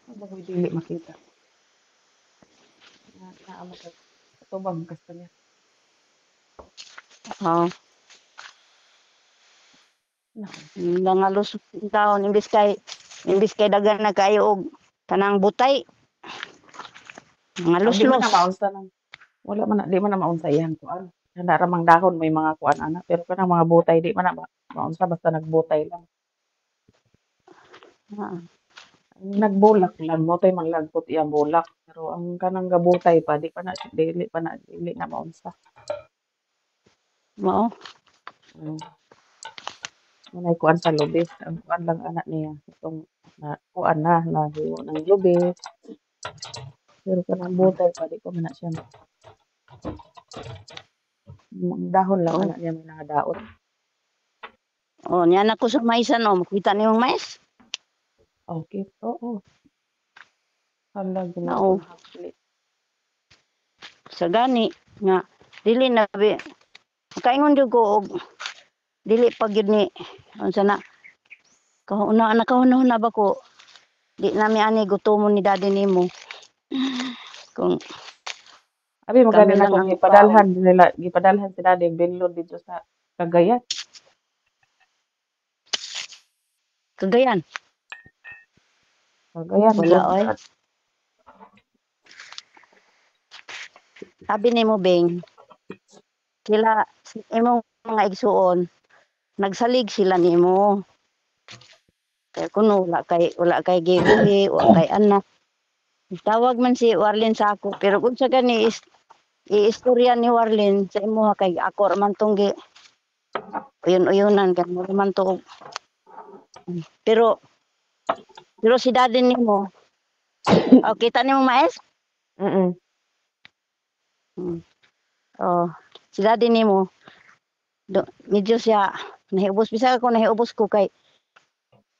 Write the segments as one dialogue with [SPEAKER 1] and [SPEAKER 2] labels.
[SPEAKER 1] Bagoy dili makita. Naa katubang kasta niya.
[SPEAKER 2] Oh,
[SPEAKER 1] Naon.
[SPEAKER 2] mga lusot yung taon imbis kay dagan na kayo og kanang butay, mga
[SPEAKER 1] Di man na
[SPEAKER 2] luslos.
[SPEAKER 1] maunsa nang wala man na, di man na maunsa iyang kuan. Handa ra mang dahon may mga kuan ana pero kanang mga butay di man na maunsa basta nagbutay lang.
[SPEAKER 2] Ah,
[SPEAKER 1] Ang nagbulak lang mo tay manglagpot iyang bulak pero ang kanang gabutay pa dili na maunsa.
[SPEAKER 2] mao.
[SPEAKER 1] Mm. Munay kuan sa lubis ang kuan lang ana niya itong na kuan na nahiwo ng lubis pero kanang butay pa di ko man na siya dahon lang
[SPEAKER 2] Oh,
[SPEAKER 1] ana niya may nakadaot.
[SPEAKER 2] oh, niyan ako sa maisan oh, makita nimong mais.
[SPEAKER 1] Okay, oo. Hala Ginoo ko
[SPEAKER 2] Oo,
[SPEAKER 1] nahapli.
[SPEAKER 2] sa gani nga dili na kaingon jud ko og dili pa gyud ni unsa na kahuna ba ko di nami ani gutomon ni daddy nimo kung
[SPEAKER 1] Abi
[SPEAKER 2] kami
[SPEAKER 1] magaling
[SPEAKER 2] lang
[SPEAKER 1] ako
[SPEAKER 2] ang kwaon.
[SPEAKER 1] gipadalhan si daddy Benlon dito sa Cagayan.
[SPEAKER 2] Kagayan
[SPEAKER 1] Cagayan
[SPEAKER 2] wala
[SPEAKER 1] gud.
[SPEAKER 2] oy. Sabi nimo Beng sila imong mga igsuon nagsalig sila nimo kay kuno wala kay gibuhi wala kay anak. Tawag man si Warlin sa ako pero kung sa gani iistorya ni Warlin sa imo kay ako ra man tong gi uyon-uyonan kan mo ra man to pero pero si daddy nimo oh, kita nimo mais.
[SPEAKER 1] Mm.
[SPEAKER 2] Hmm. Oh, si daddy nimo medyo siya nahiubos bisa ako nahiubos ko kay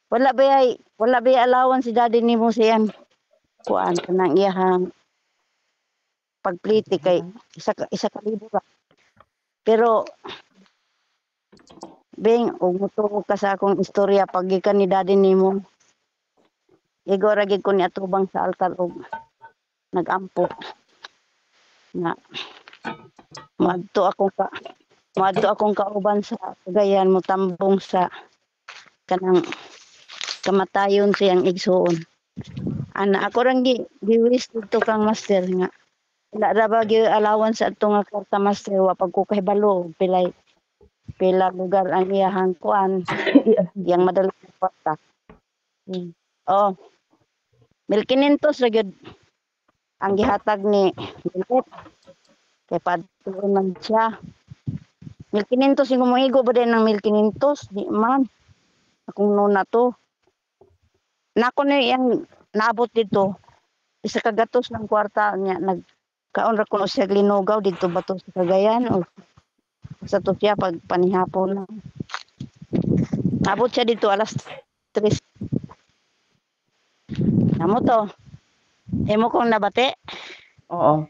[SPEAKER 2] wala ba allowance si daddy nimo siyang kuan kanang iyahang pagpliti kay isa ka libo ba pero Beng og mutuo ka sa akong istorya pag gikan ni daddy nimo igo ra gid ko ni atubang sa altar og nagampo nga moadto akong kauban sa Cagayan mo tambong sa kanang kamatayon siyang igsuon ana ako rang giwis dito kang master nga wala ra ba gyud allowance sa ato nga kwarta master wa pag ko kahibalo pila lugar ang iyahang kuan yang madalang kwarta.
[SPEAKER 1] Mm.
[SPEAKER 2] Oh, 1,500 ra gyud ang gihatag ni Bilit kay padtuon man siya. 1,500 yung moigo ba din ng 1,500 di man akong nuna to. Nako na yang naabot dito isa ka gatos ng kwarta niya nagkaon ra kuno siya linugaw dito ba to sa Cagayan o sa to siya pag panihapon na. Naabot siya dito alas 3. Namo to. Imo kong nabate.
[SPEAKER 1] Oo.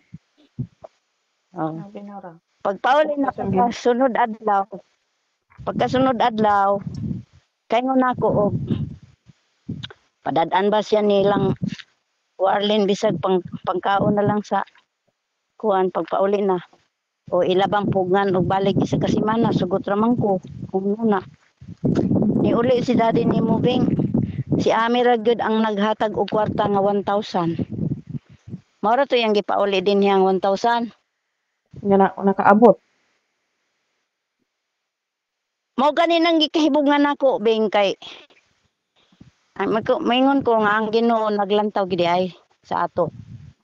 [SPEAKER 2] Oh.
[SPEAKER 1] Sabi na ra.
[SPEAKER 2] Pagpauli
[SPEAKER 1] Basta
[SPEAKER 2] na
[SPEAKER 1] siyang gin
[SPEAKER 2] pagkasunod adlaw kaingon nako og padad-an ba siya nilang Warlin bisag pangkaon na lang sa kuan pagpauli na o ilabang pugngan og balik isa ka semana sugot ra man ko kung muna niuli si daddy ni moving si Ami ra gyud ang naghatag og kwarta nga 1,000 mao ra to yang gipauli din yang 1,000
[SPEAKER 1] nga nakaabot.
[SPEAKER 2] mao gani nang gikahibungan nako beng kay ay maingon ko nga ang Ginoo naglantaw gid ay sa ato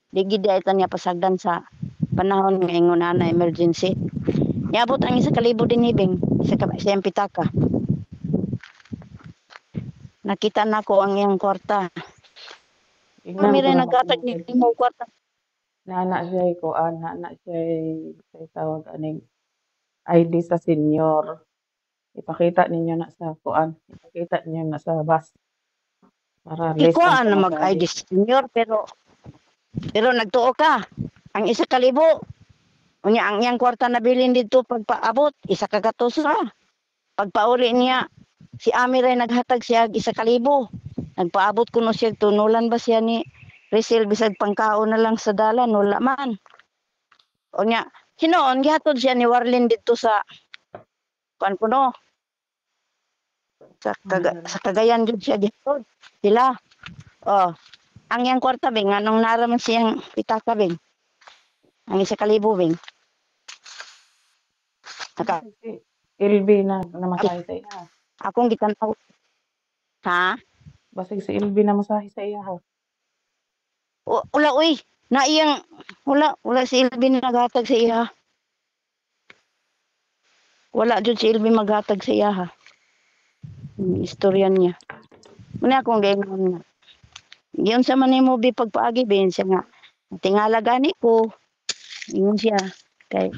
[SPEAKER 2] di gid ay tanya pasagdan sa panahon nga ingon na emergency niabot ang isa ka libo din hibing siyang pitaka nakita nako ang iyang kwarta
[SPEAKER 1] Ingnan
[SPEAKER 2] kami
[SPEAKER 1] ko
[SPEAKER 2] rin
[SPEAKER 1] na
[SPEAKER 2] naghatag
[SPEAKER 1] mo kay
[SPEAKER 2] ni mo kwarta
[SPEAKER 1] nana siya kuan nana siya sa tawag aning ID sa senior. Ipakita ninyo na sa kuan. Ipakita ninyo na sa bus para less ang
[SPEAKER 2] ikuan na mag
[SPEAKER 1] sumasali.
[SPEAKER 2] ID senior pero nagtuo ka ang isa ka libo unya ang iyang kwarta na bilin dito pagpaabot isa ka gatos ra pagpauli niya si Ami ray naghatag siya isa ka libo Nagpaabot ko no siya tunulan ba siya ni Rizal bisag pangkaon na lang sa dalan wala man. O nya, hinoon gihatod siya ni Warlin dito sa kuan kuno sa Cagayan jud siya gihatod. Sila. Oh, ang yang kwarta bing anong naraman siyang pitaka bing. Ang isa kalibo bing. Naka,
[SPEAKER 1] Basig si LB na namasahe sa iya.
[SPEAKER 2] akong gitantaw. Ha?
[SPEAKER 1] Basig si LB na masahe sa iya.
[SPEAKER 2] Wala uy. Na iyang wala si Ilvin naghatag sa iya. Wala jud si Ilvin maghatag sa iya ha. Istorya niya. Muna akong gayon nga. Giyon sa man mo bi pagpaagi ben siya nga. Tingala gani ko. Ingon siya. Kay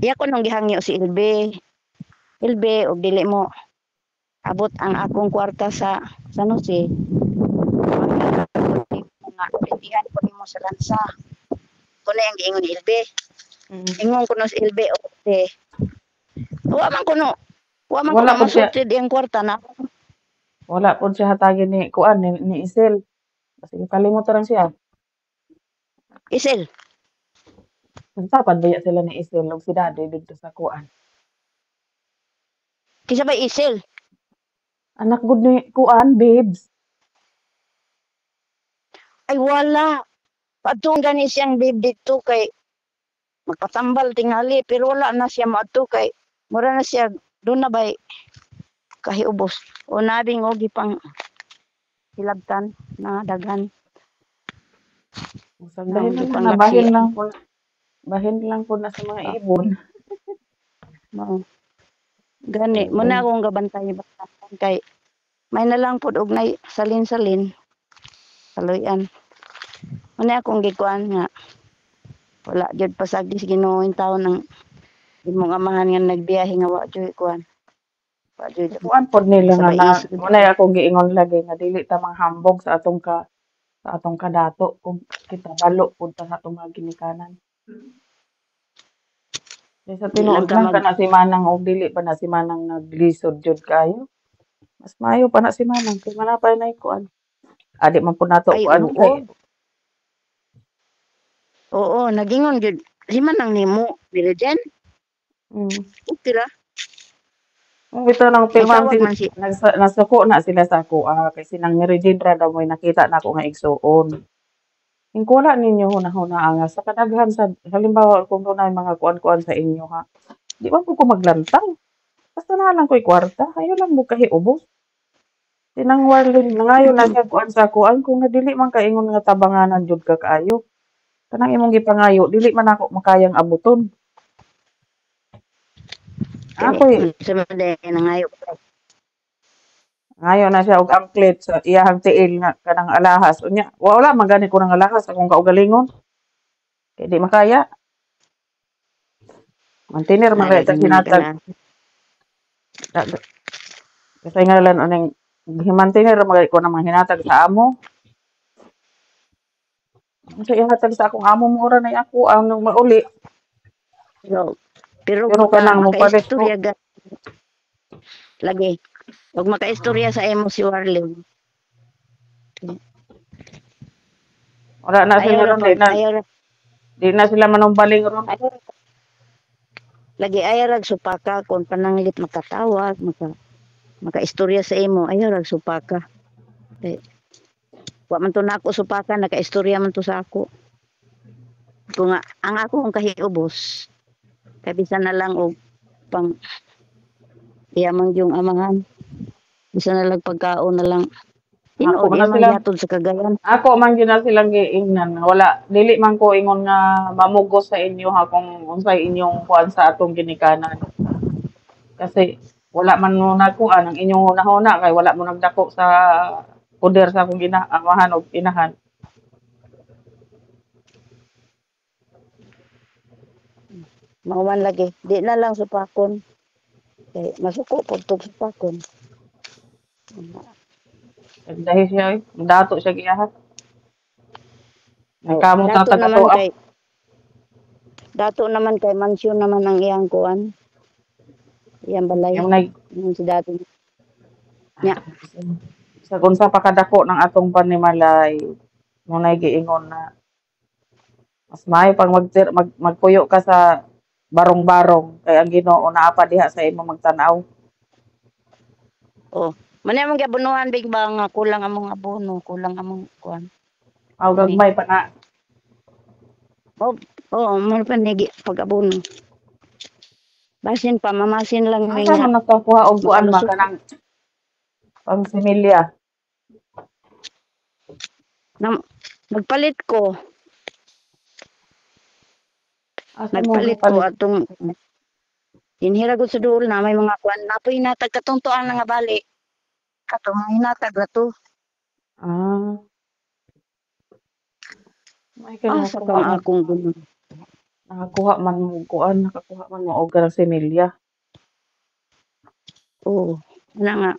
[SPEAKER 2] iya ko nung gihangyo si Ilbe. Ilbe og dili mo abot ang akong kwarta sa San Jose. Nga pitihan ko nimo sa lansa. Kuno ang giingon ni Ilbe. Ingon ko no si Ilbe okay. Wa man kuno. Wa man
[SPEAKER 1] Wala
[SPEAKER 2] kuno
[SPEAKER 1] pud siya,
[SPEAKER 2] masutid iyang kwarta na.
[SPEAKER 1] wala pud siya hatagin ni kuan ni Isel. Basig kalimot ra siya.
[SPEAKER 2] Isel.
[SPEAKER 1] Nagsapan baya sila ni Isel ug si Daddy dito sa kuan.
[SPEAKER 2] Kisa ba Isel?
[SPEAKER 1] Anak gud ni kuan, babes.
[SPEAKER 2] Ay wala. Padung gani siyang babe dito kay magpatambal tingali pero wala na siya maadto kay mura na siya doon na bay kahiubos o nabing og gipang hilabtan na daghan
[SPEAKER 1] Usag
[SPEAKER 2] na
[SPEAKER 1] bahin na lang,
[SPEAKER 2] gipanglaksi.
[SPEAKER 1] nabahin lang po. Bahin lang po na sa mga ibon.
[SPEAKER 2] Mao. Gani mo na akong gabantay batasan kay may na lang pud og nay salin-salin kaloyan. Mo na akong gikuan nga wala jud pasagdi sa Ginoo in taon ng imong amahan nga nagbiyahe nga wa jud kuan. Wa jud
[SPEAKER 1] Kuan pod nila
[SPEAKER 2] sa
[SPEAKER 1] nga na,
[SPEAKER 2] bais.
[SPEAKER 1] walay akong giingon lagi nga dili ta manghambog sa atong kadato kung kita balo pud ta sa atong mga ginikanan. Kaya sa
[SPEAKER 2] Di lang
[SPEAKER 1] tinuod
[SPEAKER 2] ka
[SPEAKER 1] lang
[SPEAKER 2] mag
[SPEAKER 1] kana si Manang og dili pa na si Manang naglisod jud kayo. Mas maayo pa na si Manang kay manapay na kuan. Adi man pud nato
[SPEAKER 2] ay
[SPEAKER 1] kuan kay
[SPEAKER 2] oo nagingon jud si manang nimo Virgin
[SPEAKER 1] mm.
[SPEAKER 2] utira
[SPEAKER 1] Kung ito lang pirmahan
[SPEAKER 2] nagtawag man si
[SPEAKER 1] nasuko na sila sa ako kay sinang Meridin ra daw may nakita na ako nga igsuon. Kung wala ninyo hunahuna nga sa kadaghan sa halimbawa kung dunay mga kuan-kuan sa inyo ha. Di ba po ko maglantang? Basta na lang ko'y kwarta. Ayaw lang mo kahiubos. Sinang Warlin nangayo na siya kuan sa kuan kung nga dili man kaingon nga tabanganan jud ka kaayo. Kanang imong gipangayo dili man ako makayang abuton. Ako'y
[SPEAKER 2] sa maday nangayo
[SPEAKER 1] ngayo na siya og anklet sa iyahang tiil nga kanang alahas. Unya, wala man gani ko nang alahas akong kaugalingon. Kay di makaya. Mantiner man rin sa
[SPEAKER 2] nalagin ka
[SPEAKER 1] sinatag.
[SPEAKER 2] na
[SPEAKER 1] Kasi nga lang anong himantiner magay ko namang hinatag sa amo. Sa ihatag sa akong amo mo ora na ako ang mauli.
[SPEAKER 2] pero
[SPEAKER 1] Pero kanang mupalit ko.
[SPEAKER 2] makaistorya lagi wag makaistorya sa emo si Warlin
[SPEAKER 1] Wala na
[SPEAKER 2] ayaw
[SPEAKER 1] sila
[SPEAKER 2] ra
[SPEAKER 1] ron.
[SPEAKER 2] pag ayaw ra
[SPEAKER 1] Di na sila manumbaling ron.
[SPEAKER 2] ayaw ra- lagi ayaw ra supaka kung pananglit makatawag makaistorya sa emo ayaw ra supaka eh, wa man to nako supaka nakaistorya man to sa ako kung nga ang ako kung kahiubos kabisa na lang og pang iyamang yung amahan bisa na lang pagkaon na lang
[SPEAKER 1] Ako
[SPEAKER 2] tinuod
[SPEAKER 1] man na
[SPEAKER 2] iyamang
[SPEAKER 1] sila.
[SPEAKER 2] gihatod sa Cagayan
[SPEAKER 1] Ako man gyud na silang giingnan. Wala dili man ko ingon nga mamugos sa inyo ha kung unsay inyong kuan sa atong ginikanan. Kasi wala man mo nakuan ang inyong hunahuna kay wala mo nagdako sa poder sa akong ginamahan o inahan.
[SPEAKER 2] mauman lagi di na lang supakon kay masuko pud tug supakon
[SPEAKER 1] Dahil siya dato siya giyahat. May kamot ang
[SPEAKER 2] dato naman
[SPEAKER 1] tagatuap.
[SPEAKER 2] kay mansyon naman ang iyang kuan iyang balay
[SPEAKER 1] Yung nag
[SPEAKER 2] yung si dati nya
[SPEAKER 1] Sa unsa pa kadako ng atong panimalay, munay giingon na mas maayo pang magpuyo ka sa barong-barong kay ang Ginoo naa pa diha sa imo magtan-aw.
[SPEAKER 2] Oh, mani among giabonohan big ba nga kulang among abono, kulang among kuan.
[SPEAKER 1] Aw
[SPEAKER 2] Ni.
[SPEAKER 1] gagmay pa na.
[SPEAKER 2] Oh, oh, man pa nigi pag-abono. Basin pa mamasin lang mi
[SPEAKER 1] Asa
[SPEAKER 2] nga
[SPEAKER 1] man nakakuha og kuan ba
[SPEAKER 2] makalusot.
[SPEAKER 1] kanang pang similya?
[SPEAKER 2] Na, nagpalit ko,
[SPEAKER 1] Asa mo gipalit?
[SPEAKER 2] atong inhira gud sa duol na may mga kuan napoy natag katong tuan nga bali. Katong hinatag ra to.
[SPEAKER 1] Ah, may ka
[SPEAKER 2] Asa kang akong gunon.
[SPEAKER 1] nakakuha man mo kuan, nakakuha man mo og kanang similya.
[SPEAKER 2] Oo. Ana nga.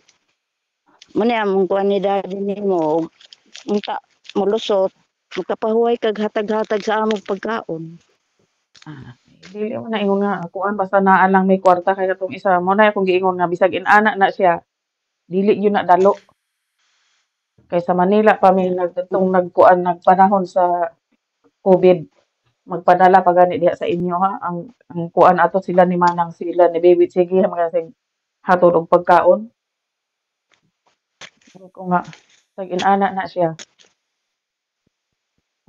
[SPEAKER 2] Muna among kuan ni daddy nimo. Unta molusot. Magkapahuway kag hatag-hatag sa among pagkaon.
[SPEAKER 1] Ah, dili mo na ingon nga kuan basta naa lang may kwarta kay katong isa mo na akong giingon nga bisag inana na siya, dili yun na dalo. Kay sa Manila pa mi nagtutong nagkuan nagpanahon sa COVID. Magpadala pa gani diha sa inyo ha. Ang kuan ato sila ni Manang sila ni Baby sige mga sing hatod og pagkaon. Sabi ko nga bisag inana na siya.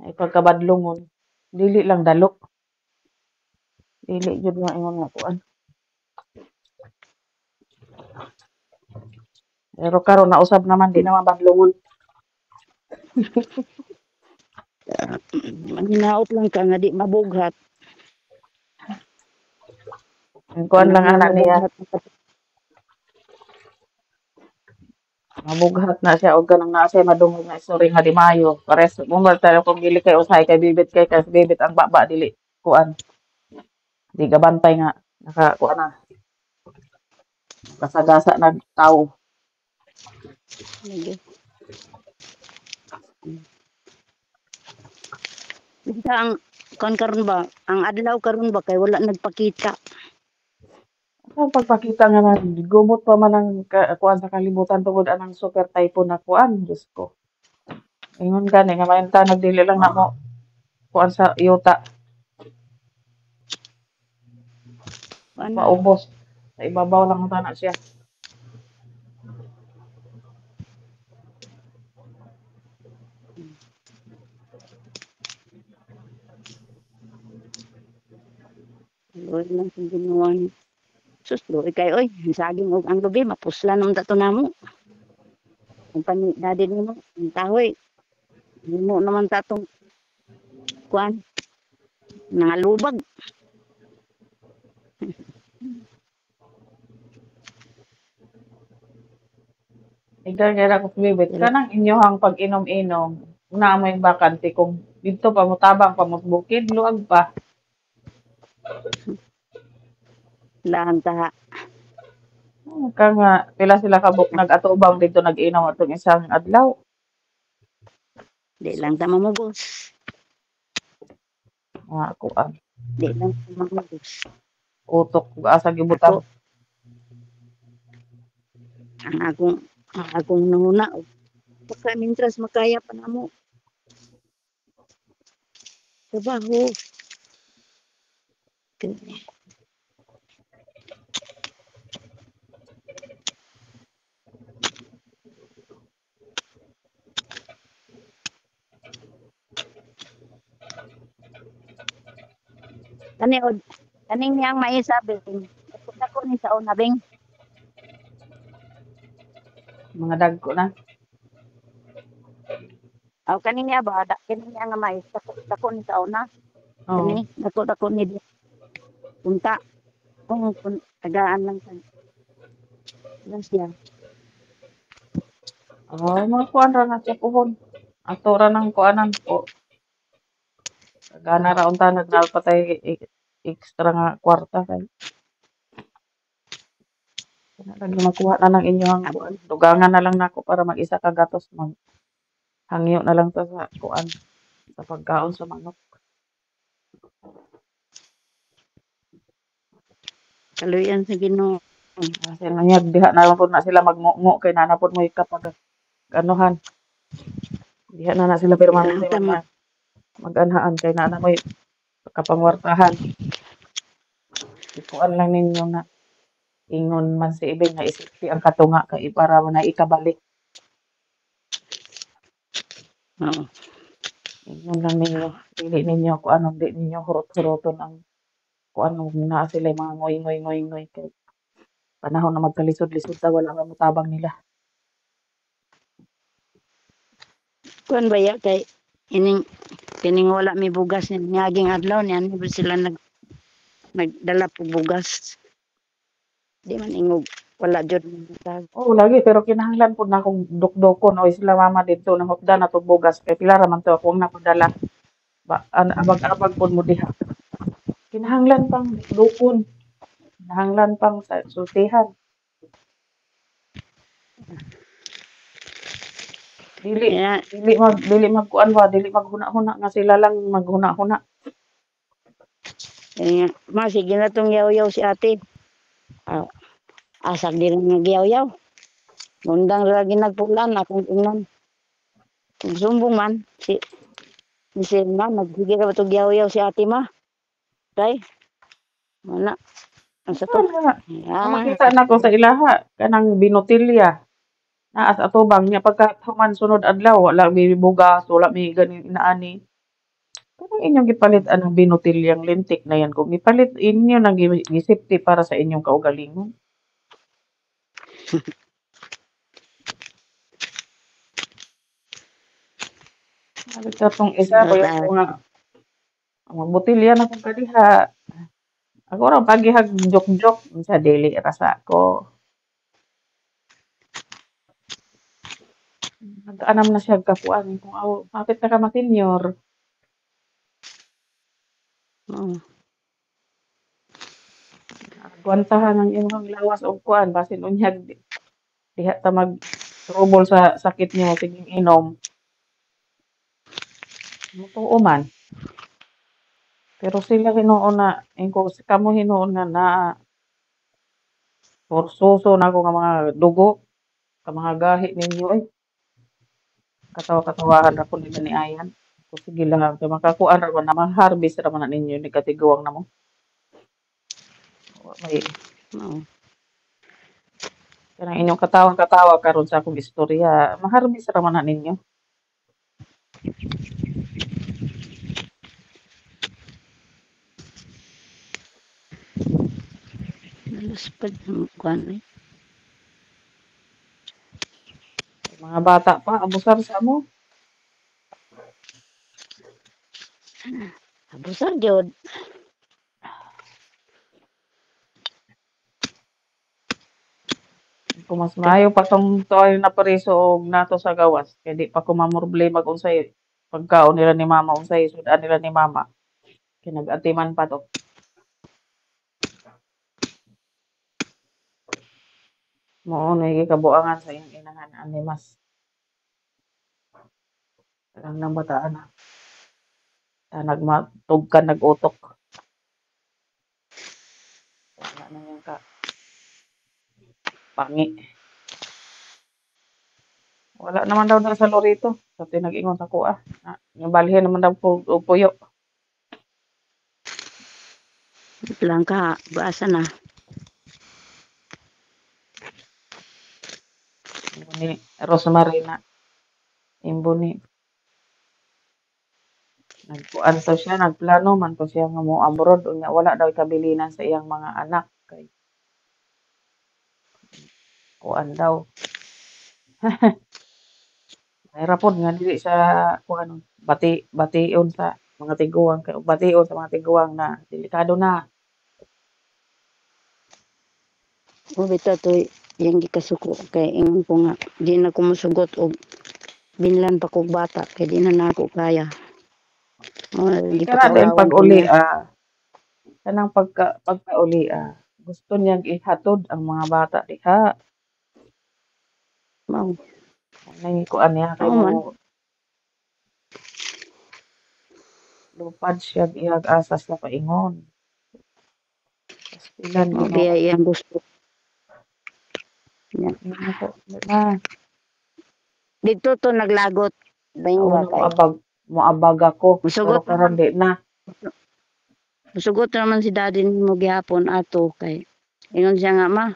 [SPEAKER 1] Ay pagkabadlongon. Dili lang dalo. Dili jud nga ingon nga kuan. Pero karon nausab naman di naman badlongon.
[SPEAKER 2] Manhinaot lang ka nga di mabughat.
[SPEAKER 1] Ang kuan lang
[SPEAKER 2] Kanang
[SPEAKER 1] ana niya.
[SPEAKER 2] mabughat.
[SPEAKER 1] Mabughat na siya og kanang naa siya madungog nga istorya nga di maayo. Pares mo ba tayo kung dili kay usahay kay bibit kay kas bibit ang baba dili kuan. Di gabantay nga naka kuan na kasagasa na tao.
[SPEAKER 2] Sige. Basta ang kon karon ba, ang adlaw karon ba kay wala nagpakita.
[SPEAKER 1] Ang pagpakita nga na gumot pa man ang kuan sa kalibutan tungod anang super typhoon na kuan, Diyos ko. Ingon gani nga mayon ta nagdili lang namo kuan sa yuta
[SPEAKER 2] Ano?
[SPEAKER 1] maubos. Sa ibabaw lang ta na siya.
[SPEAKER 2] Lord lang sa ginawa niya. Sus, Lord kay oy, saging og ang lubi mapuslan naman dato namo. Ang pani daddy nimo, ang tahoy. Nimo naman tatong kuan nangalubag.
[SPEAKER 1] Ikaw kaya ako bibit kanang inyohang pag-inom-inom na may bakante kung dito pa mo tabang pa mo bukid luag pa.
[SPEAKER 2] Lahan ta
[SPEAKER 1] Ka nga pila sila kabuk nag-atubang dito nag-inom atong isang adlaw.
[SPEAKER 2] di lang ta mamugos.
[SPEAKER 1] Nga kuan
[SPEAKER 2] Di lang ta mamugos.
[SPEAKER 1] utok ug asa gibutang.
[SPEAKER 2] Ako ang akong nanguna pagka mintras makaya pa namo trabaho. Kani od kaning niyang maisabi ako ni sa una bing
[SPEAKER 1] Mga dagko na.
[SPEAKER 2] aw kaning niya ba kini niya nga mais dako ni sa una
[SPEAKER 1] Oo.
[SPEAKER 2] kani dako ni di punta kung tagaan lang sa lang siya.
[SPEAKER 1] Mga kuan ra na siya puhon. Ato ra nang kuanan po. Gana ra unta nagpatay extra nga kwarta kay. Kana lang makuha na ng inyong kuan. Dugangan na lang nako para mag-isa ka gatos mag hangyo na lang ta sa kuan sa pagkaon sa manok.
[SPEAKER 2] Kaluyan sa Ginoo.
[SPEAKER 1] Kasi nanyag diha na lang pud na sila magngungo kay nanapod mo ikapag mag-anuhan. Diha na sila permanente
[SPEAKER 2] Tama.
[SPEAKER 1] mag-anhaan kay naa na may kapangwartahan. Ikuan lang ninyo na ingon man si Ibing nga isipti ang katunga kay para na ikabalik.
[SPEAKER 2] Oo.
[SPEAKER 1] Ingon lang ninyo, dili ninyo kung anong di ninyo hurot-huroton ang kung anong naa sila mga ngoy kay panahon na magkalisod-lisod ta wala man motabang nila.
[SPEAKER 2] Kuan ba ya kay kining wala may bugas ni ngaging adlaw ni ano ba sila nagdala po bugas. Di man ingog wala jud matag.
[SPEAKER 1] Oo lagi pero kinahanglan pud na akong dukdukon oy sila mama didto nang hupdan na to bugas kay pila ra man to akong napadala. Ba abag-abag pud mo diha. Kinahanglan pang dukdukon. Kinahanglan pang sa sultihan. Dili
[SPEAKER 2] Kaya
[SPEAKER 1] dili magkuan ba, dili maghuna-huna nga sila lang maghuna-huna.
[SPEAKER 2] kaya ma sige na tong yaw-yaw si ate. Ah, asag din nga yaw-yaw. Mundang lagi nagpulan akong tingnan. Kung sumbong man si Selma nagbigay ra ba tong yaw-yaw si ate ma. Kay wala. Asa to?
[SPEAKER 1] Ana, ang
[SPEAKER 2] Ah,
[SPEAKER 1] makita nako sa ilaha kanang binotilya. Naa sa atubang niya pagka human sunod adlaw wala may bugas, wala may gani inaani. Kanang inyong gipalit anong binotilyang lintik na yan kung gipalit inyo nang gisipti para sa inyong kaugalingon. Halit katong isa kuya ko nga ang botilya na kung kadiha. Ako ra pagihag jok-jok sa dili ra sa ko. Nag-anam na siya kakuan kung aw hapit na ka ma-senior.
[SPEAKER 2] Oo.
[SPEAKER 1] Agwantahan ang imong lawas og kuan basin unyag diha ta mag trouble sa sakit nimo siging inom. Mutuo man. Pero sila hinuon na ingko kamo hinuon nga na forsoso na ako nga mga dugo ka mga gahi ninyo ay katawa-katawahan ra ko nila ni Ayan. So, sige lang kay makakuan ra man na ma-harvest ra man na ninyo ni katiguang namo. May
[SPEAKER 2] Oo.
[SPEAKER 1] kanang inyong katawang-katawa karon sa akong istorya, ma-harvest ra man na ninyo.
[SPEAKER 2] Naluspad ang kuan eh.
[SPEAKER 1] Mga bata pa abusar sa amo.
[SPEAKER 2] Abusar jud.
[SPEAKER 1] Kung mas maayo pa tong tuoy na pariso og nato sa gawas kay di pa ko mamroblema kung unsay pagkaon nila ni mama, unsay sudan nila ni mama. Kay nag-atiman pa to. Mao na gikabuangan sa iyang inahan ani mas lang nang bataan na. Nagmatugkan nag-utok. Wala na yang ka pangi. Wala naman daw na sa lorito. Sa tinag-ingon sa kuha. Yung balhin naman daw og puyo.
[SPEAKER 2] Lang ka baasa na.
[SPEAKER 1] Imbo ni Rosemary na. Imbo ni nagkuan to siya, nagplano man to siya nga mo abroad unya wala daw kabilinan sa iyang mga anak kay kuan daw. Mahira pod nga dili sa kuan bation sa mga tiguang kay og bation sa mga tiguang na delikado na.
[SPEAKER 2] O bitaw to yang gikasuko kay ingon ko nga di na ko mosugot og binlan pa kog bata kay di na nako kaya. O
[SPEAKER 1] Kana din
[SPEAKER 2] gipatawlawan ko
[SPEAKER 1] pag-uli
[SPEAKER 2] niya.
[SPEAKER 1] kanang pagkauli gusto niyang ihatod ang mga bata diha.
[SPEAKER 2] Mao.
[SPEAKER 1] Nang kuan niya kay
[SPEAKER 2] Oo
[SPEAKER 1] mo
[SPEAKER 2] man.
[SPEAKER 1] lupad siya iyang asas na paingon. Pastilan
[SPEAKER 2] Mao
[SPEAKER 1] Ginoo.
[SPEAKER 2] biya iyang gusto. Nya.
[SPEAKER 1] Yun na po. Na.
[SPEAKER 2] Dito to naglagot. Bainga
[SPEAKER 1] Una
[SPEAKER 2] kay.
[SPEAKER 1] moabag ako, pero
[SPEAKER 2] Musugot
[SPEAKER 1] karon di na.
[SPEAKER 2] Musugot naman si daddy mo gihapon ato kay. Ingon siya nga ma.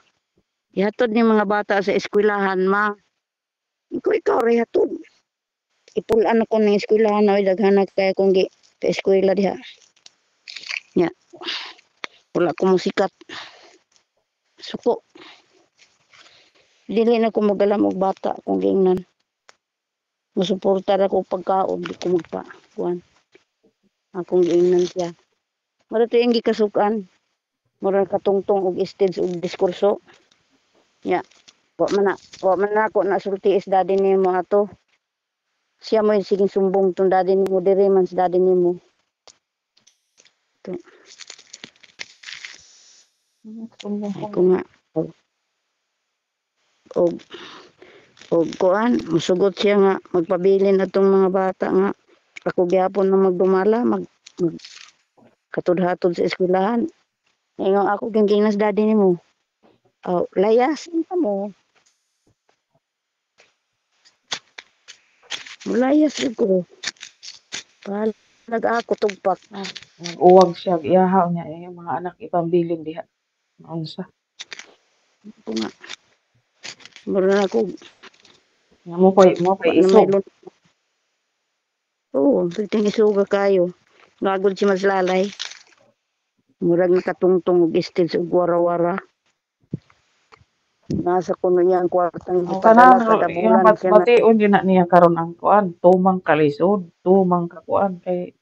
[SPEAKER 2] Ihatod ni mga bata sa eskwelahan ma. Ikaw rin hatod. Ipulaan ako ng eskwelahan na daghanag kaya kung gi sa eskwela diha. Nya. Wala ko musikat. Suko. Dili na ko magalam og bata kung giingnan. Musuportar ako pagkaon, di ko magpa. Kuan. Akong giingnan siya. Mara to yung gikasukan. Mura katungtong og stage og diskurso. Nya. Wa man na ako nasulti is daddy nimo ato. Siya mo yung siging sumbong tong daddy nimo diri man si daddy nimo. Ay ko nga. Og kuan, musugot siya nga magpabilin atong mga bata nga ako gyapon na magdumala katudhatod sa eskwelahan. Ngayon ako gingnas daddy nimo. Oh, layas ka mo. Layas ko. Palag ako tugpak.
[SPEAKER 1] Nag-uwag siya iyahaw niya yung mga anak ipambilin diha. Naunsa.
[SPEAKER 2] Ako nga. Mura ako.
[SPEAKER 1] Nga mo pay isog.
[SPEAKER 2] Oo, piting isuga kayo. Lagod si Maslalay. Murag nakatungtong og stage og wara-wara. Nasa kuno niya ang kwartang
[SPEAKER 1] O
[SPEAKER 2] ipadala
[SPEAKER 1] kanang
[SPEAKER 2] kada
[SPEAKER 1] yung
[SPEAKER 2] bulan siya na.
[SPEAKER 1] bation din na niya karon ang kuan, tumang kalisod, tumang kakuan kay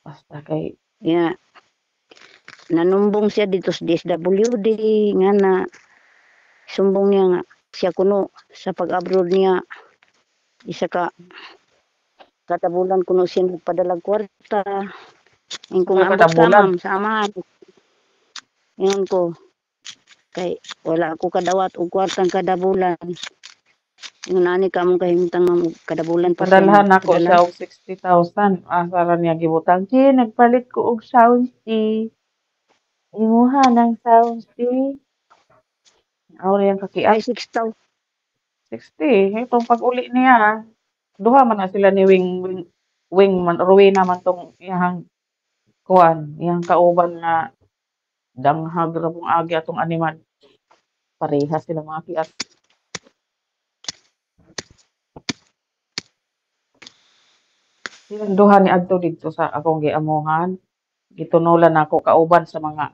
[SPEAKER 1] basta kay
[SPEAKER 2] Yeah. Nanumbong siya dito sa DSWD nga na sumbong niya nga siya kuno sa pag-abroad niya isa ka kada bulan kuno siya nagpadala kwarta. Yung kung
[SPEAKER 1] sa kada
[SPEAKER 2] ambot ka
[SPEAKER 1] bulan.
[SPEAKER 2] ma'am, samahan. Yan ko. Kay wala ako kadawat og kwartang kada bulan. Yung nani ka mong kahimtang ma'am kada bulan pa siya
[SPEAKER 1] Padalhan ako
[SPEAKER 2] magpadala.
[SPEAKER 1] siya og 60,000. Asa ra niya gibutang, "Chi, nagpalit ko og soundsti. Imuha ng soundsti." Aw yang kakiat.
[SPEAKER 2] Ay 6,000.
[SPEAKER 1] 60. Itong pag-uli niya, duha man na sila ni Wing man, Rowena man tong iyahang kuan, iyang kauban nga danghag ra pong agi atong animal. Parehas sila mga kiat. Silang duha ni adto dito sa akong giamuhan. Gitunulan nako kauban sa mga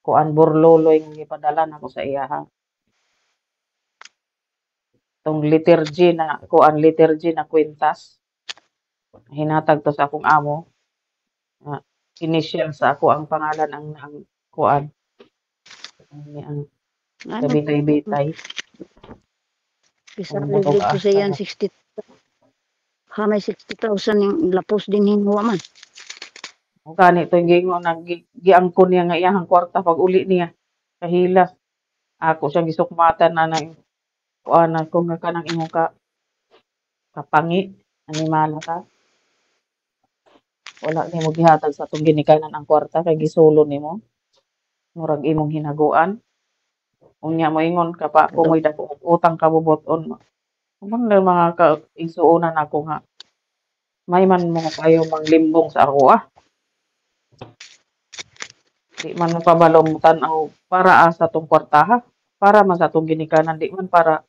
[SPEAKER 1] kuan burloloy nga gipadala nako sa iyaha. Tong liturgy na kwintas. Hinatag to sa akong amo. Initial sa ako ang pangalan ang kuan. Ang
[SPEAKER 2] Ano?
[SPEAKER 1] kabitay-bitay.
[SPEAKER 2] Isa
[SPEAKER 1] Ang butog
[SPEAKER 2] dito sa
[SPEAKER 1] asa.
[SPEAKER 2] yan 60. May 60,000 yung lapos din hinuwa man.
[SPEAKER 1] O kani to gingon giangkon niya nga iyahang kwarta pag uli niya. Kahila. Ako siya gisukmatan na ng kuan ako nga kanang imong kapangi animal ka. Wala nimo gihatag sa atong ginikanan ang kwarta kay gisulo nimo. Murag imong hinaguan. Unya moingon ka pa kung may dako og utang kabubuton mo. Umang lang mga igsuonan ako nga may man mo kayo manglimbong sa ako Di man mo kabalo mo tan-aw para sa tong kwartaha. Para man sa atong ginikanan di man para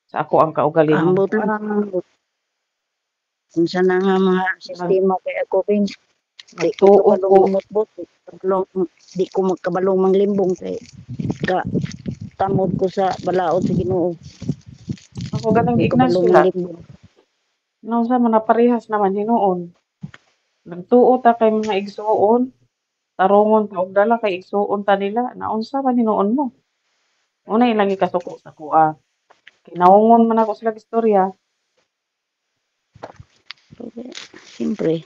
[SPEAKER 1] sa ako ang kaugalingong
[SPEAKER 2] Ambot
[SPEAKER 1] kuan.
[SPEAKER 2] lang. Unsa na nga mga sistema kay ako pin. Di ko
[SPEAKER 1] Nagtuo
[SPEAKER 2] kabalong
[SPEAKER 1] ko
[SPEAKER 2] mamutbot. Di ko magkabalong manglimbong kay ka tamod ko sa balaod sa Ginoo.
[SPEAKER 1] ako ganang
[SPEAKER 2] Di ko
[SPEAKER 1] giingnan
[SPEAKER 2] kabalong
[SPEAKER 1] sila.
[SPEAKER 2] manglimbong.
[SPEAKER 1] Naunsa man na parehas naman hinuon. Nagtuo ta kay mga igsuon. Tarungon ta og dala kay igsuon ta nila. Naunsa man hinuon mo. Una ilang ikasuko sa kuha. Kinaungon man ako sila istorya.
[SPEAKER 2] Siyempre.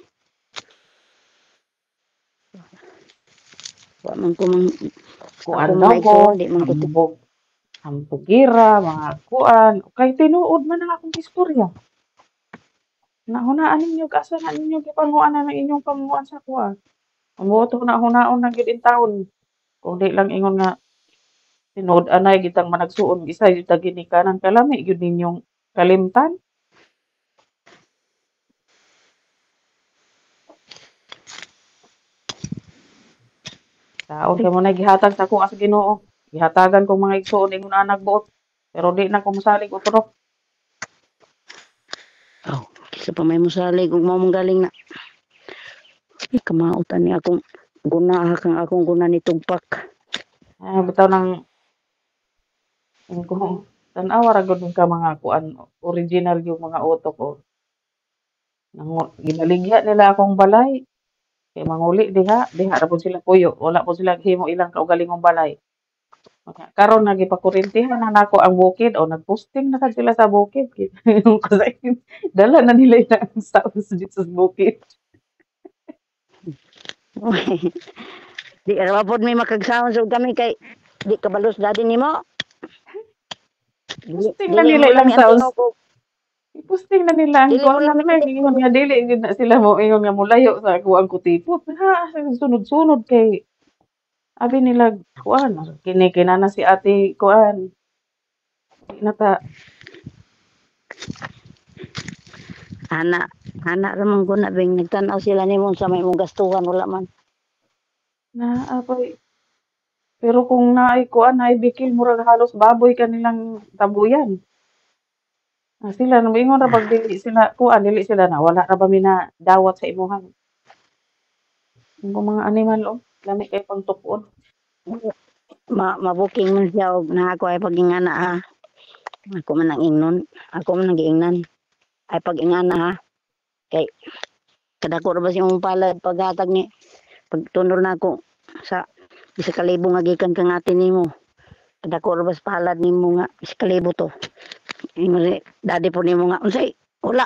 [SPEAKER 2] Wa man ko mang
[SPEAKER 1] Kuan
[SPEAKER 2] ako
[SPEAKER 1] daw
[SPEAKER 2] mga
[SPEAKER 1] ko,
[SPEAKER 2] igsoon di man ko
[SPEAKER 1] hambugira, mga kuan. Kay tinuod man ang akong istorya. Nahunaan ninyo asa na ninyo gipanguanan ang inyong pamuan sa kuha. Amuot na hunaon na gyud in taon. Kung di lang ingon nga tinuod anay gitang managsuon isa gyud ta ginikanan kalami gyud ninyong Kalimtan. Taon kay mo na gihatag sa ako as Ginoo. Gihatagan kong mga igsoon ingon anak buot. Pero di na ko mosalig utorok.
[SPEAKER 2] Oh, kisa pa may musalig ug mao mong galing na. Ay, kamautan ni akong guna kang akong guna ni tugpak.
[SPEAKER 1] Bitaw nang kung tan-awa ra gud ka mga kuan original yung mga utok ko. Nang ginaligya nila akong balay. Kay manguli diha ra pud sila puyo. Wala pud sila himo ilang kaugalingong balay. Karon nagipakurintihan na nako ang bukid o nagposting na kad sila sa bukid. Kasi dala na nila ilang sounds dito sa bukid.
[SPEAKER 2] Di ra pod may makagsahon so kami kay di kabalos dadi nimo.
[SPEAKER 1] Posting na
[SPEAKER 2] Dili
[SPEAKER 1] nila
[SPEAKER 2] mo lang
[SPEAKER 1] ilang
[SPEAKER 2] ni
[SPEAKER 1] sounds.
[SPEAKER 2] antino ko.
[SPEAKER 1] Posting na nila ang
[SPEAKER 2] Dili mo
[SPEAKER 1] kuan
[SPEAKER 2] lang
[SPEAKER 1] na ingon nga dili gid na sila mo ingon nga mulayo sa kuan ko tipo. Ha, sunod-sunod kay abi nila kuan kini kinana si ate kuan. Di na ta
[SPEAKER 2] Ana ra man guna bing nagtan-aw sila nimo sa may mong gastuhan wala man.
[SPEAKER 1] na apay pero kung naay kuan naay bikil murag halos baboy kanilang tabuyan. Sila nang moingon ra pag dili sila kuan dili sila na wala ra ba mi na dawat sa imuhang mga animal lami kay pang tukon.
[SPEAKER 2] Mabuking man siya og nako ay pagingana ha. Ako man ang ingnon. Ako man ang giingnan. Ay pag-ingana ha. Kay kadako ra ba si mong palad paghatag ni pagtunol na ako sa isa ka libo nga gikan kang ate nimo. Kadako ra ba sa palad nimo nga isa ka libo to. Ingon dadi po nimo nga unsay wala.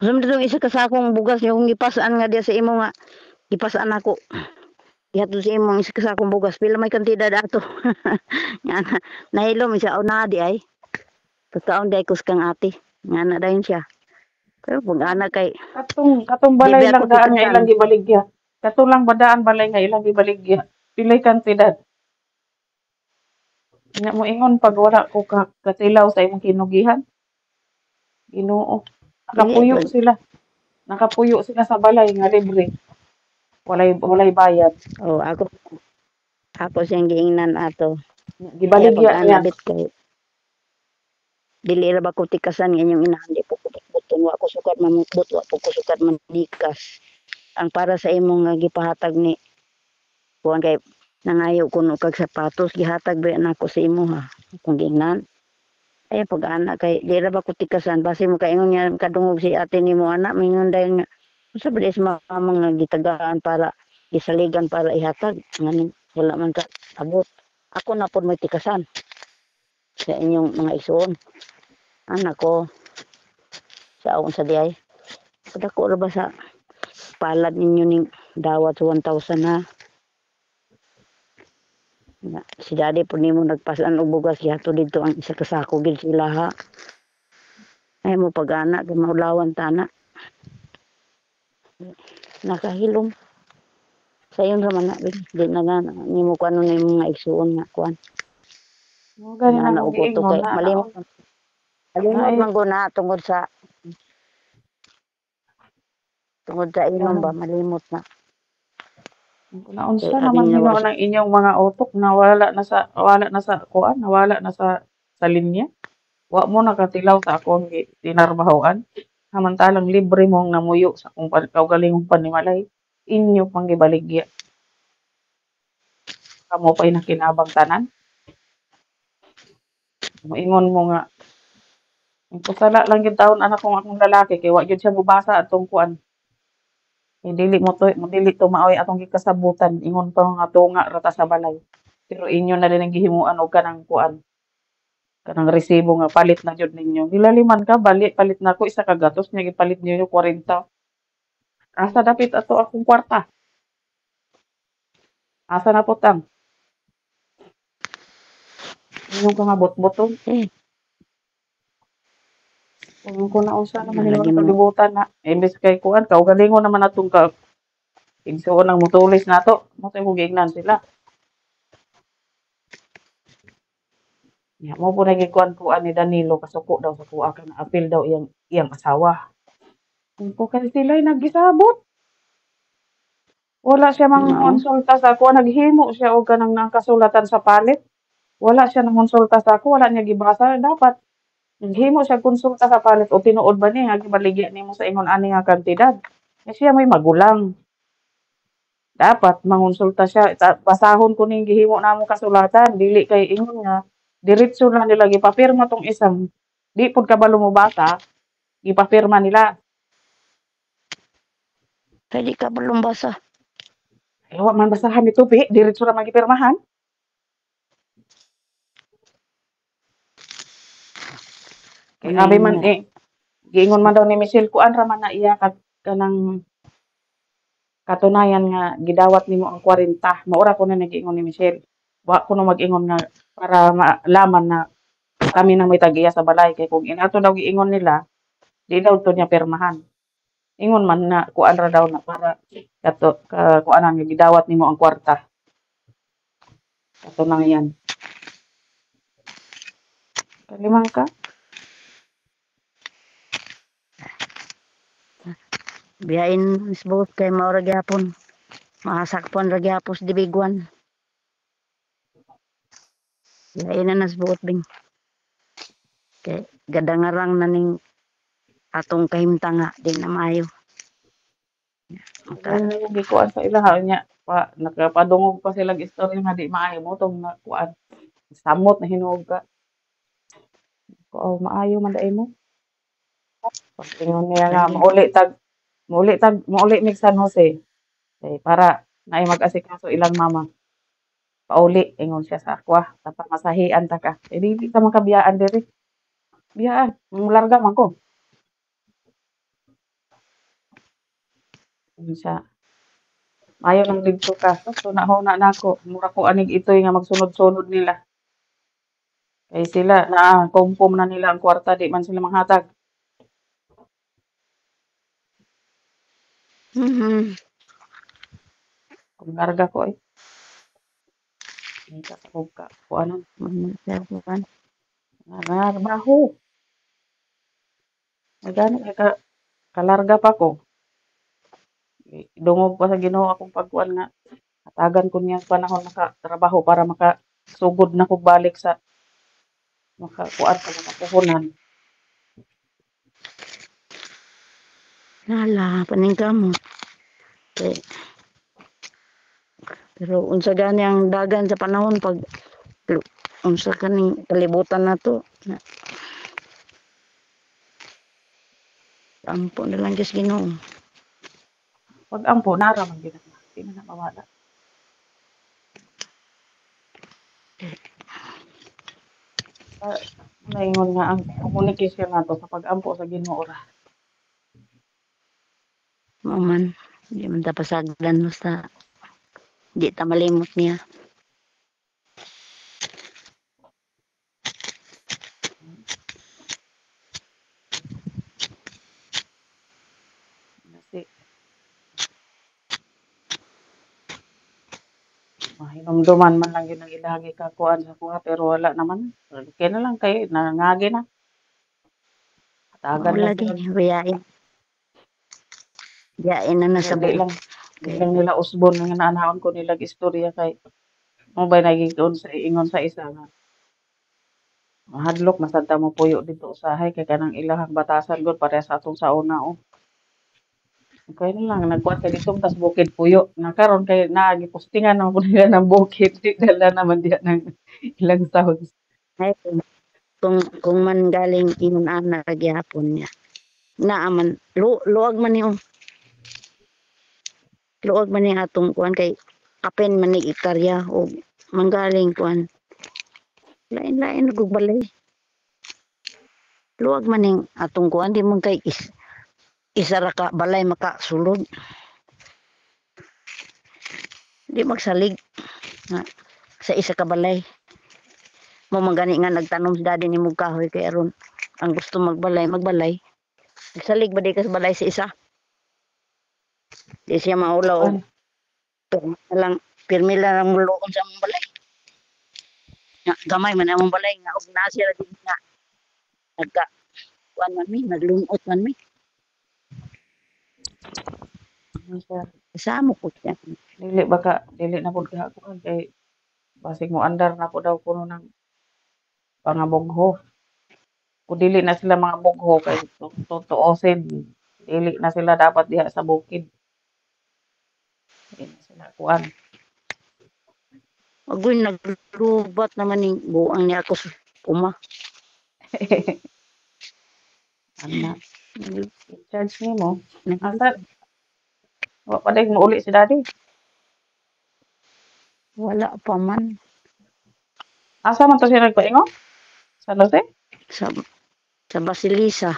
[SPEAKER 2] Sumda tong isa ka sakong bugas yung gipasaan nga diya sa imo nga gipasaan ako. Ihatod sa imong isa ka sakong bugas pila may kantidad ato. Nga nahilo mi siya o na di ay. Pagkaon day kus kang ate. Nga na dayon siya. Pero pag anak kay
[SPEAKER 1] Katong
[SPEAKER 2] di
[SPEAKER 1] balay
[SPEAKER 2] ba ako
[SPEAKER 1] lang daan nga
[SPEAKER 2] tikasan.
[SPEAKER 1] ilang gibaligya. Katong lang badaan balay nga ilang gibaligya. Pilay kantidad. Nya mo ingon pag wala ko katilaw sa imong kinugihan. Ginoo.
[SPEAKER 2] Dili
[SPEAKER 1] Nakapuyo
[SPEAKER 2] pag
[SPEAKER 1] sila. Nakapuyo sila sa balay nga libre. Walay bayad.
[SPEAKER 2] oh ako siyang giingnan ato. Kaya pag
[SPEAKER 1] Gibaligya niya.
[SPEAKER 2] anak bit kay dili ra ba ko tikasan nga inyong inahan di po ko buton wa ko sukat mamutbot wa po ko sukat manikas. Ang para sa imong nga gipahatag ni kuan kay nangayo kuno kag sapatos gihatag ba nako sa imo ha. Kung giingnan ay pag anak kay di ra ba ko tikasan base mo kaingon nga kadungog si ate nimo anak mingon dayon nga sa bilis mama nga gitagaan para gisaligan para ihatag nganin wala man ka abot ako na pod may tikasan sa inyong mga igsoon anak ko sa akong sa diay kadako ra ba sa palad ninyo ning dawat sa 1,000 ha na, si daddy po nimo nagpasan og bugas gihato dito ang isa ka sako gid sila ha ay mo pag-anak kay maulawan tana nakahilom sayon ra man na di na nga nimo kuno ni mga igsuon nga kuan
[SPEAKER 1] Mo gani na
[SPEAKER 2] na
[SPEAKER 1] akong
[SPEAKER 2] og uto
[SPEAKER 1] giingon
[SPEAKER 2] kay
[SPEAKER 1] na
[SPEAKER 2] malimot malimot
[SPEAKER 1] naay
[SPEAKER 2] man guna tungod sa inom ba malimot na
[SPEAKER 1] kung
[SPEAKER 2] kay
[SPEAKER 1] naunsa
[SPEAKER 2] abi
[SPEAKER 1] naman
[SPEAKER 2] nila
[SPEAKER 1] hinuon ang inyong mga utok nawala na sa kuan nawala na sa linya. Wa mo nakatilaw sa akong tinarbahoan. Samantalang libre mong namuyo sa kung kaugalingong panimalay. Inyo pang gibaligya. Kamo pa'y nakinabang tanan. Moingon mo nga, kusala lang yung taon anak kong akong lalaki, kay wa gyud siya mubasa atong kuan. Dili to maoy atong gikasabutan. Ingon pa nga tunga rata sa balay. Pero inyo na din ang gihimuan og kanang kuan. Kanang resibo nga palit na jud ninyo. Gilaliman ka, palit na ko isa ka gatos niya gipalit niyo 40. Asa dapit ato akong kwarta? Asa na putang? Inyong ka nga bot-boton.
[SPEAKER 2] eh
[SPEAKER 1] Kung naunsa naman
[SPEAKER 2] lagi
[SPEAKER 1] hinuon
[SPEAKER 2] mo
[SPEAKER 1] kalibutan na. Imbes kay kuan, kaugalingon naman atong ka igsuon ang mutulis nato. Mo tay mo giingnan sila. Nya mo po nagikuan-kuan ni Danilo kasuko daw sa kuha kay na-apil daw iyang asawa. Kung kay sila'y nagisabot. Wala siya
[SPEAKER 2] Mao.
[SPEAKER 1] mangonsulta sa ako, naghimo siya og kanang nakasulatan sa palit. Wala siya nangonsulta sa ako, wala niya gibasa. Dapat naghimo siya konsulta sa palit o tinuod ba niya nga gibaligya nimo sa ingon ani nga kantidad. Eh siya may magulang. Dapat mangonsulta siya. Basahon ko ning gihimo namong kasulatan, dili kay ingon nga diretso na nila gipapirma tong isang di pud kabalo mo basa, gipapirma nila.
[SPEAKER 2] Kay di ka balong basa.
[SPEAKER 1] Eh, wa man basahan ni Tupi, diretso ra man gipirmahan. Kay abi man
[SPEAKER 2] Kuning
[SPEAKER 1] giingon man daw ni Michelle kuan ra man na iya kanang katunayan nga gidawat nimo ang 40. Maura ko na nagiingon ni Michelle. Wa ko na mag-ingon nga para malaman na kami na may tag-iya sa balay kay kung inato daw giingon nila, di daw to niya pirmahan. Ingon man na kuan ra daw na para kuanan nga gidawat nimo ang kwarta. Katunayan. Kalimang ka?
[SPEAKER 2] biyain misbot kay mao ra gyapon. Mahasakpon ra gyapon sa dibiguan. Biyain na nasbuot bing. Kay gadangarang na ning atong kahimtang nga di na maayo. Maka,
[SPEAKER 1] Dahil na yung gikuan sa ilaha niya. Nakapadungog pa silang istorya nga di maayo mo tong na kuan. Samot na hinuog ka. Oh, maayo man dai mo. Pag ingon niya nga mauli mig San Jose. Eh, para naay mag-asikaso ilang mama. Pauli ingon siya sa akwa tapos masahian ta ka. Eh dili ta makabiyaan diri. Biyaan, larga man ko. Ingon siya. Mayo nang didto ka. So na nako. Mura ko anig itoy nga magsunod-sunod nila. Kay sila na kumpom na nila ang kwarta di man sila manghatag.
[SPEAKER 2] mhm.
[SPEAKER 1] Kung larga ko eh. Hindi ka sa ka. Kuanan.
[SPEAKER 2] Kuan.
[SPEAKER 1] Narabaho. Ay gani ka kalarga pa ko. Dungog pa sa Ginoo akong pagkuan nga hatagan ko niya panahon makatrabaho para makasugod na ko balik sa makakuan sa makapuhunan.
[SPEAKER 2] Nala paning kamo. Kay pero unsa gani ang dagan sa panahon pag unsa kaning kalibutan nato. Ampo na lang Diyos Ginoo.
[SPEAKER 1] Pag ampo nara man gid na. Di na mawala. Naingon nga ang communication nato sa pag-ampo sa Ginoo ra.
[SPEAKER 2] Mao man di man ta pasagdan basta di ta malimot niya.
[SPEAKER 1] Kasi mahinumduman man lang yun ang ilagi ka kuan sa kuha pero wala naman. Okay na lang kay nangagi na.
[SPEAKER 2] Mao
[SPEAKER 1] Hatagan lang
[SPEAKER 2] lagi
[SPEAKER 1] sila.
[SPEAKER 2] biyain. Biyain na
[SPEAKER 1] Pero
[SPEAKER 2] nasabo.
[SPEAKER 1] di
[SPEAKER 2] Kay
[SPEAKER 1] lang nila usbon nga naanahon ko nilang istorya kay mo ba nagigon sa ingon sa isa nga mahadlok masad mo puyo dito usahay kay kanang ilahang batasan gud pareha sa atong sauna oh. Okay na lang nagkuha ka dito tas bukid puyo. Na karon kay nagipostingan naman po nila ng bukid di dala naman diya ng ilang sounds.
[SPEAKER 2] ay kung man galing ingon ana gyapon niya. Naaman luwag man ni luwag man ni atong kuan kay kapen man ni ikarya o manggaling kuan. Lain-lain kog balay. Luwag man ning atong kuan di man kay isa ra ka balay makasulod. Di magsalig nga sa isa ka balay. Mo magani nga nagtanom si daddy ni mong kahoy kay aron ang gusto magbalay. Nagsalig ba di ka sa balay sa isa? Di siya maulaw og
[SPEAKER 1] Kuan
[SPEAKER 2] lang pirmi lang ang muluon sa mong balay. Nga gamay man among balay nga og naa sila din nga nagka kuan man mi naglunot man mi.
[SPEAKER 1] Ano siya,
[SPEAKER 2] Kasama ko siya.
[SPEAKER 1] dili na pud ka kuan kay basig mo andar na po daw kuno ng pangabugho. Kung dili na sila mga bugho kay tutuosin, dili na sila dapat diha sa bukid. Dili na sila kuan.
[SPEAKER 2] Agoy naglubat naman ning buang ni ako sa uma.
[SPEAKER 1] Ana, i-charge nimo. Asa wa pa day mauli si daddy.
[SPEAKER 2] Wala pa man
[SPEAKER 1] Asa man to siya nagpaingon? San Jose?
[SPEAKER 2] sa sa Basilisa.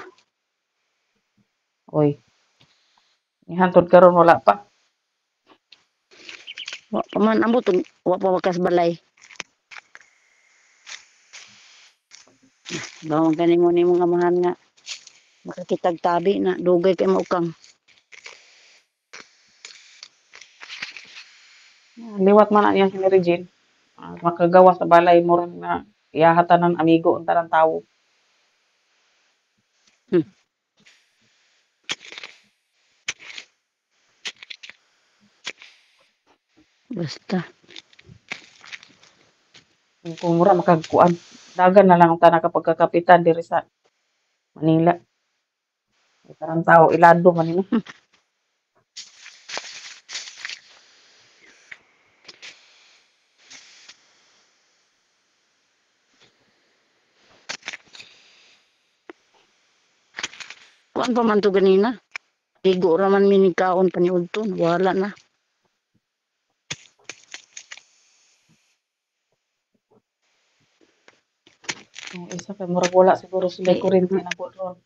[SPEAKER 1] Uy, ihantod karon wala pa.
[SPEAKER 2] Wa pa man ambot wa pa wakas balay. Bawang kanimo ni mga amahan nga makakitag tabi na dugay kay mo kang
[SPEAKER 1] Liwat man na niya si Regine. Makagawa sa balay mo rin na iyahatan ng amigo unta ng tawo.
[SPEAKER 2] basta
[SPEAKER 1] Kung mura makagkuan. Dagan na lang ang tanah kapag kakapitan diri sa Manila. Karang tao ilado man nimo.
[SPEAKER 2] kuan pa man to ganina. Ligo ra man minikaon pa ni udton wala na.
[SPEAKER 1] Yung isa kay murag wala siguro sila
[SPEAKER 2] Kay
[SPEAKER 1] kuryente na po ron.